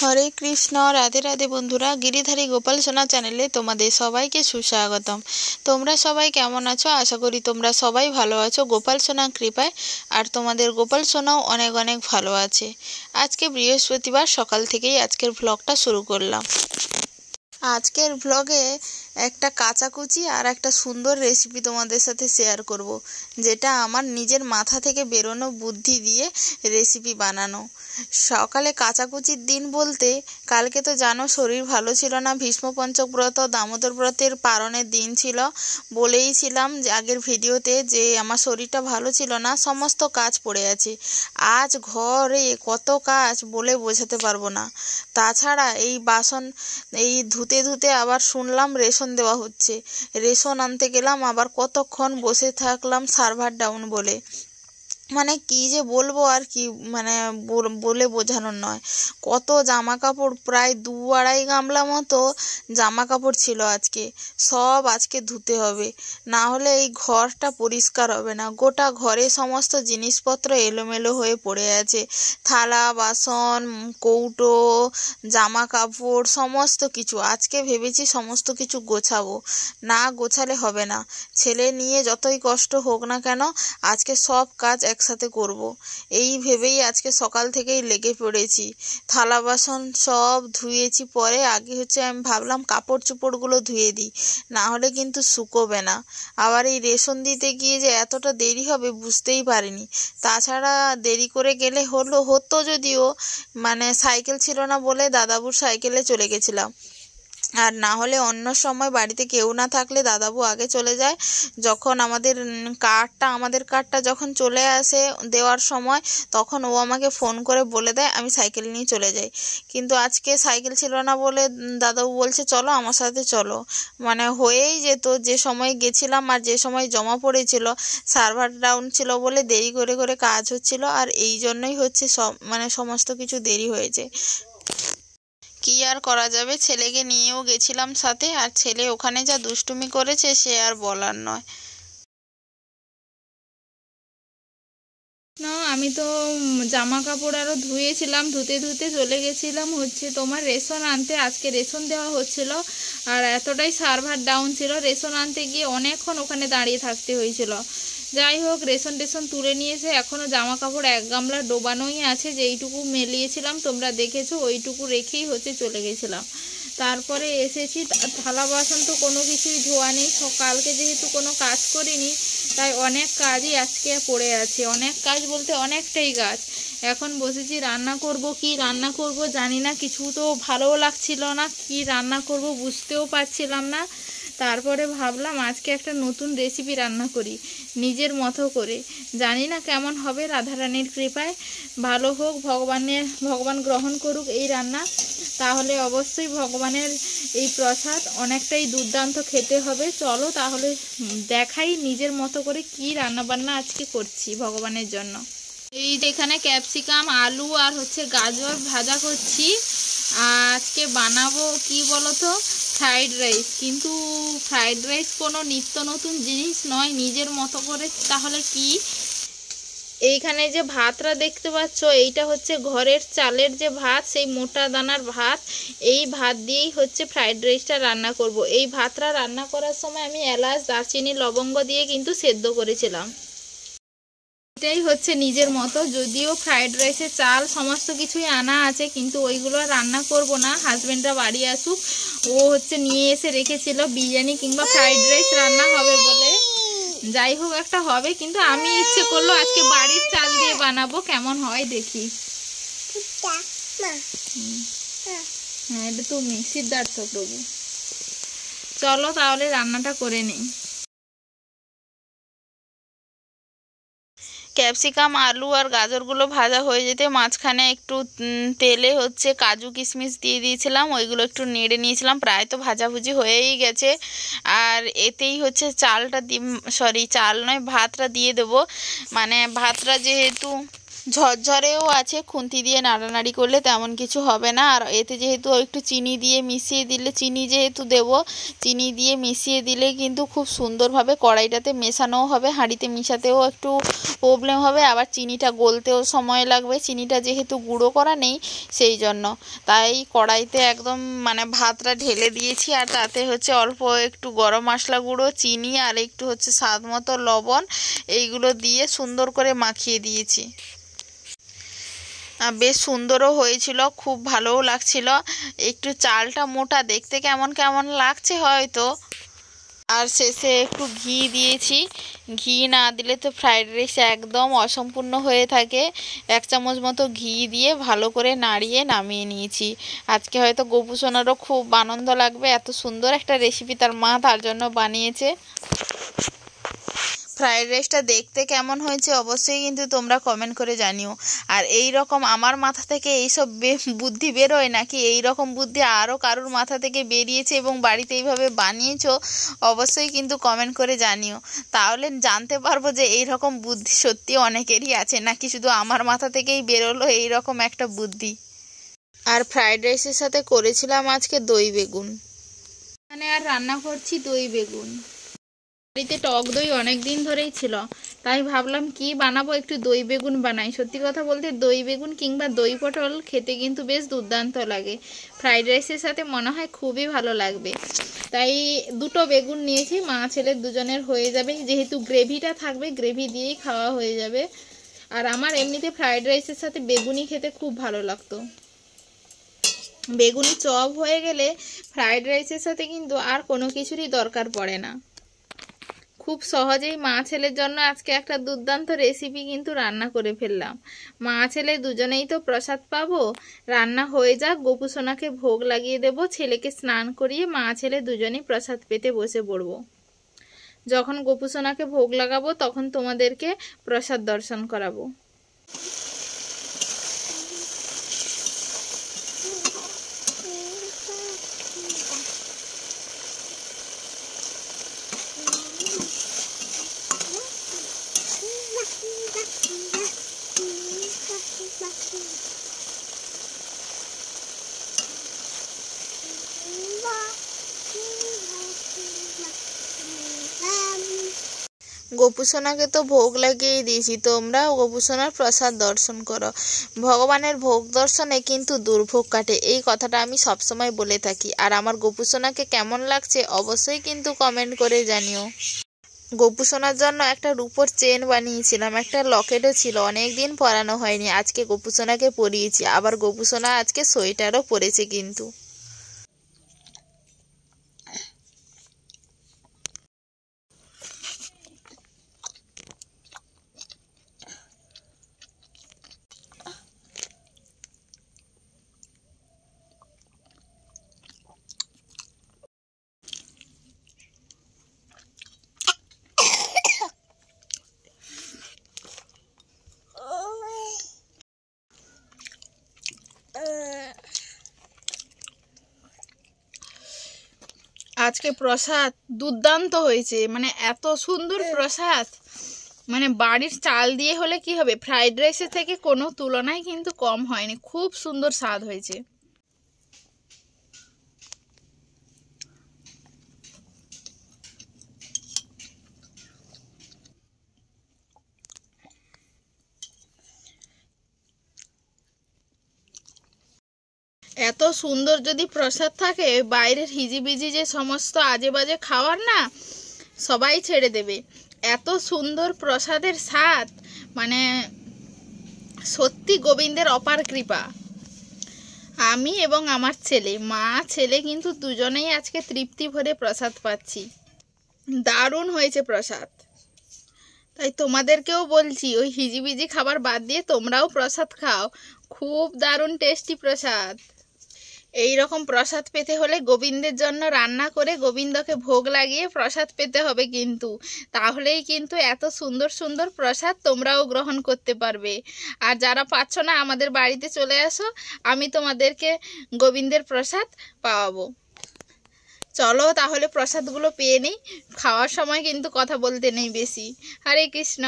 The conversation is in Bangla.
হরে কৃষ্ণ। রাধে রাধে বন্ধুরা, গিরিধারী গোপাল সোনা চ্যানেলে তোমাদের সবাইকে সুস্বাগতম। তোমরা সবাই কেমন আছো? আশা করি তোমরা সবাই ভালো আছো গোপাল সোনার কৃপায়। আর তোমাদের গোপাল সোনাও অনেক অনেক ভালো আছে। আজকে বৃহস্পতিবার, সকাল থেকেই আজকের ভ্লগটা শুরু করলাম। আজকের ভ্লগে একটা কাচাকুচি আর একটা সুন্দর রেসিপি তোমাদের সাথে শেয়ার করব, যেটা আমার নিজের মাথা থেকে বেরোনো বুদ্ধি দিয়ে রেসিপি বানানো। সকালে কাচাকুচির দিন বলতে, কালকে তো জানো শরীর ভালো ছিল না, ভীষ্ম পঞ্চক ব্রত দামোদর ব্রতের পারণের দিন ছিল। বলেইছিলাম যে আগের ভিডিওতে যে আমার শরীরটা ভালো ছিল না, সমস্ত কাজ পড়ে আছে। আজ ঘরে কত কাজ বলে বোঝাতে পারবো না। তাছাড়া এই বাসন এই ধুতে ধুতে আবার শুনলাম রেশন দেওয়া হচ্ছে। রেশন আনতে গেলাম, আবার কতক্ষণ বসে থাকলাম সার্ভার ডাউন বলে। মানে কি যে বলবো আর কি, মানে বলে বোঝানোর নয়। কত জামা কাপড়, প্রায় 2-2.5 গামলা মতো জামা কাপড় ছিল আজকে। সব আজকে ধুতে হবে, না হলে এই ঘরটা পরিষ্কার হবে না। গোটা ঘরে সমস্ত জিনিসপত্র এলোমেলো হয়ে পড়ে আছে। থালা বাসন, কৌটো, জামা কাপড়, সমস্ত কিছু। আজকে ভেবেছি সমস্ত কিছু গোছাবো, না গোছালে হবে না। ছেলে নিয়ে যতই কষ্ট হোক না কেন, আজকে সব কাজ একসাথে করব। এই ভেবেই আজকে সকাল থেকেই লেগে পড়েছি। থালা বাসন সব ধুয়েছি, পরে আগে আমি ভাবলাম কাপড় চোপড়গুলো ধুয়ে দিই, না হলে কিন্তু শুকোবে না। আবার এই রেশন দিতে গিয়ে যে এতটা দেরি হবে বুঝতেই পারিনি। তাছাড়া দেরি করে গেলে হতো যদিও, মানে সাইকেল ছিল না বলে দাদাবুর সাইকেলে চলে গেছিলাম। আর না হলে অন্য সময় বাড়িতে কেউ না থাকলে দাদাবু আগে চলে যায়। যখন আমাদের কার্ডটা যখন চলে আসে দেওয়ার সময়, তখন ও আমাকে ফোন করে বলে দেয়, আমি সাইকেল নিয়ে চলে যাই। কিন্তু আজকে সাইকেল ছিল না বলে দাদাবু বলছে চলো আমার সাথে চলো। মানে হয়েই যেত, যে সময় গেছিলাম আর যে সময় জমা পড়েছিল, সার্ভার ডাউন ছিল বলে দেরি করে করে কাজ হচ্ছিল। আর এই জন্যই সমস্ত কিছু দেরি হয়েছে। কি আর করা যাবে, ছেলেকে নিয়েও গেছিলাম সাথে, আর ছেলে ওখানে যা দুষ্টুমি করেছে সে আর বলার নয়। না, আমি তো জামা কাপড় আরও ধুয়েছিলাম, ধুতে ধুতে চলে গেছিলাম তোমার রেশন আনতে। আজকে রেশন দেওয়া হচ্ছিল, আর এতটাই সার্ভার ডাউন ছিল, রেশন আনতে গিয়ে অনেকক্ষণ ওখানে দাঁড়িয়ে থাকতে হয়েছিল। যাই হোক, রেশন তুলে নিয়েছে। এখনও জামা কাপড় 1 গামলা ডোবানোই আছে, যেইটুকু মেলিয়েছিলাম তোমরা দেখেছো, ওইটুকু রেখেই চলে গেছিলাম। তারপরে এসেছি, থালা বাসন তো কোনো কিছুই ধোয়া নেই। সকালকে যেহেতু কোনো কাজ করিনি, তাই অনেক কাজই আজকে পড়ে আছে। অনেক কাজ বলতে অনেকটাই কাজ। এখন বসেছি রান্না করব, কি রান্না করব জানি না, কিছু তো ভালোও লাগছিল না, কি রান্না করব বুঝতেও পারছিলাম না। তারপরে ভাবলাম আজকে একটা নতুন রেসিপি রান্না করি নিজের মতো করে। জানি না কেমন হবে, রাধারানীর কৃপায় ভালো হোক, ভগবান গ্রহণ করুক এই রান্না। তাহলে অবশ্যই ভগবানের এই প্রসাদ অনেকটাই দুর্দান্ত খেতে হবে। চলো তাহলে দেখাই নিজের মতো করে কি রান্নাবান্না আজকে করছি ভগবানের জন্য। এই এখানে ক্যাপসিকাম, আলু আর গাজর ভাজা করছি। আজকে বানাবো কি বলতো, ফ্রাইড রাইস। কিন্তু ফ্রাইড রাইস কোনো নিত্য নতুন জিনিস নয়, নিজের মতো করে। তাহলে কি, এইখানে যে ভাতটা দেখতে পাচ্ছ, এইটা ঘরের চালের যে ভাত, সেই মোটা দানার ভাত। এই ভাত দিয়েই ফ্রাইড রাইসটা রান্না করব। এই ভাতটা রান্না করার সময় আমি এলাচ, দারচিনি, লবঙ্গ দিয়ে কিন্তু সেদ্ধ করেছিলাম। এটাই নিজের মতো। যদিও ফ্রাইড রাইসের চাল সমস্ত কিছুই আনা আছে, কিন্তু ওইগুলো রান্না করব না। হাজব্যান্ডরা বাড়ি আসুক, ও নিয়ে এসে রেখেছিল বিরিয়ানি কিংবা ফ্রাইড রাইস রান্না হবে বলে। যাই হোক, একটা হবে, কিন্তু আমি ইচ্ছে করলো আজকে বাড়ির চাল দিয়ে বানাবো, কেমন হয় দেখি। হ্যাঁ, এটা তুমি, সিদ্ধার্থ প্রভু। চলো তাহলে রান্নাটা করে নিই। ক্যাপসিকাম, আলু আর গাজরগুলো ভাজা হয়ে যেতে মাঝখানে একটু তেলে কাজু কিশমিশ দিয়ে দিয়েছিলাম, ওইগুলো একটু নেড়ে নিয়েছিলাম। প্রায় তো ভাজাভুজি হয়েই গেছে। আর এতেই চালটা চাল নয়, ভাতটা দিয়ে দেবো। মানে ভাতটা যেহেতু ঝরঝরেও আছে, খুন্তি দিয়ে নাড়ানাড়ি করলে তেমন কিছু হবে না। আর এতে যেহেতু একটু চিনি দিয়ে মিশিয়ে দিলে, চিনি যেহেতু দেব, চিনি দিয়ে মিশিয়ে দিলে কিন্তু খুব সুন্দরভাবে কড়াইটাতে মেশানোও হবে, হাঁড়িতে মিশাতেও একটু প্রবলেম হবে, আবার চিনিটা গলতেও সময় লাগবে। চিনিটা যেহেতু গুঁড়ো করা নেই সেই জন্য, তাই কড়াইতে একদম মানে ভাতটা ঢেলে দিয়েছি। আর তাতে হচ্ছে অল্প একটু গরম মশলা গুঁড়ো, চিনি আর একটু হচ্ছে স্বাদ মতো লবণ, এইগুলো দিয়ে সুন্দর করে মাখিয়ে দিয়েছি। বেশ সুন্দরও হয়েছিল, খুব ভালোও লাগছিল। একটু চালটা মোটা, দেখতে কেমন কেমন লাগছে হয়তো। আর শেষে একটু ঘি দিয়েছি, ঘি না দিলে তো ফ্রাইড রাইস একদম অসম্পূর্ণ হয়ে থাকে। 1 চামচ মতো ঘি দিয়ে ভালো করে নাড়িয়ে নামিয়ে নিয়েছি। আজকে হয়তো গোপু সোনারও খুব আনন্দ লাগবে, এত সুন্দর একটা রেসিপি তার মা তার জন্য বানিয়েছে। ফ্রাইড রাইসটা দেখতে কেমন হয়েছে অবশ্যই কিন্তু তোমরা কমেন্ট করে জানিও। আর এই রকম আমার মাথা থেকে এইসব বুদ্ধি বেরোয় নাকি এই রকম বুদ্ধি আরও কারুর মাথা থেকে বেরিয়েছে এবং বাড়িতে এইভাবে বানিয়েছো, অবশ্যই কিন্তু কমেন্ট করে জানিও। তাহলে জানতে পারবো যে এই রকম বুদ্ধি সত্যি অনেকেরই আছে, নাকি শুধু আমার মাথা থেকেই বেরোলো এই রকম একটা বুদ্ধি। আর ফ্রাইড রাইসের সাথে করেছিলাম আজকে দই বেগুন। মানে আর রান্না করছি দই বেগুন। বাড়িতে টক দই অনেক দিন ধরেই ছিল, তাই ভাবলাম কি বানাবো, একটু দই বেগুন বানাই। সত্যি কথা বলতে দই বেগুন কিংবা দই পটল খেতে কিন্তু বেশ দুর্দান্ত লাগে, ফ্রাইড রাইসের সাথে মনে হয় খুবই ভালো লাগবে। তাই 2টো বেগুন নিয়েছি, মা ছেলের দুজনের হয়ে যাবে, যেহেতু গ্রেভিটা থাকবে গ্রেভি দিয়েই খাওয়া হয়ে যাবে। আর আমার এমনিতে ফ্রাইড রাইসের সাথে বেগুনি খেতে খুব ভালো লাগতো। বেগুনি চপ হয়ে গেলে ফ্রাইড রাইসের সাথে কিন্তু আর কোনো কিছুরই দরকার পড়ে না। খুব সহজেই মা ছেলের জন্য আজকে একটা দুর্দান্ত রেসিপি কিন্তু রান্না করে ফেললাম। মা ছেলে দুজনেই তো প্রসাদ পাবো। রান্না হয়ে যাক, গোপু সোনাকে ভোগ লাগিয়ে দেব, ছেলেকে স্নান করিয়ে মা ছেলে দুজনেই প্রসাদ পেতে বসে পড়বো। যখন গোপু সোনাকে ভোগ লাগাবো তখন তোমাদেরকে প্রসাদ দর্শন করাবো। গোপু সোনাকে তো ভোগ লাগিয়ে দিয়েছি, তোমরা গোপু সোনার প্রসাদ দর্শন করো। ভগবানের ভোগ দর্শনে কিন্তু দুর্ভোগ কাটে, এই কথাটা আমি সবসময় বলে থাকি। আর আমার গোপু সোনাকে কেমন লাগছে অবশ্যই কিন্তু কমেন্ট করে জানিও। গোপু সোনার জন্য একটা রূপোর চেন বানিয়েছিলাম, একটা লকেটও ছিল, অনেক দিন পরানো হয়নি, আজকে গোপু সোনাকে পরিয়েছি। আবার গোপু সোনা আজকে সোয়েটারও পরেছে কিন্তু। আজকে প্রসাদ দুর্দান্ত হয়েছে, মানে এত সুন্দর প্রসাদ, মানে বাড়ির চাল দিয়ে হলে কি হবে, ফ্রাইড রাইসের থেকে কোনো তুলনায় কিন্তু কম হয়নি, খুব সুন্দর স্বাদ হয়েছে। এত সুন্দর যদি প্রসাদ থাকে, বাইরের হিজিবিজি যে সমস্ত আজে বাজে খাবার না সবাই ছেড়ে দেবে। এত সুন্দর প্রসাদের স্বাদ, মানে সত্যি গোবিন্দের অপার কৃপা। আমি এবং আমার ছেলে, মা ছেলে কিন্তু দুজনেই আজকে তৃপ্তি ভরে প্রসাদ পাচ্ছি। দারুণ হয়েছে প্রসাদ। তাই তোমাদেরকেও বলছি, ওই হিজিবিজি খাবার বাদ দিয়ে তোমরাও প্রসাদ খাও, খুব দারুণ টেস্টি প্রসাদ। এই রকম প্রসাদ পেতে হলে গোবিন্দের জন্য রান্না করে গোবিন্দকে ভোগ লাগিয়ে প্রসাদ পেতে হবে কিন্তু, তাহলেই কিন্তু এত সুন্দর সুন্দর প্রসাদ তোমরাও গ্রহণ করতে পারবে। আর যারা পাচ্ছ না আমাদের বাড়িতে চলে আসো, আমি তোমাদেরকে গোবিন্দের প্রসাদ পাওয়াবো। চলো তাহলে প্রসাদগুলো পেয়ে নিই, খাওয়ার সময় কিন্তু কথা বলতে নেই বেশি। হরে কৃষ্ণ।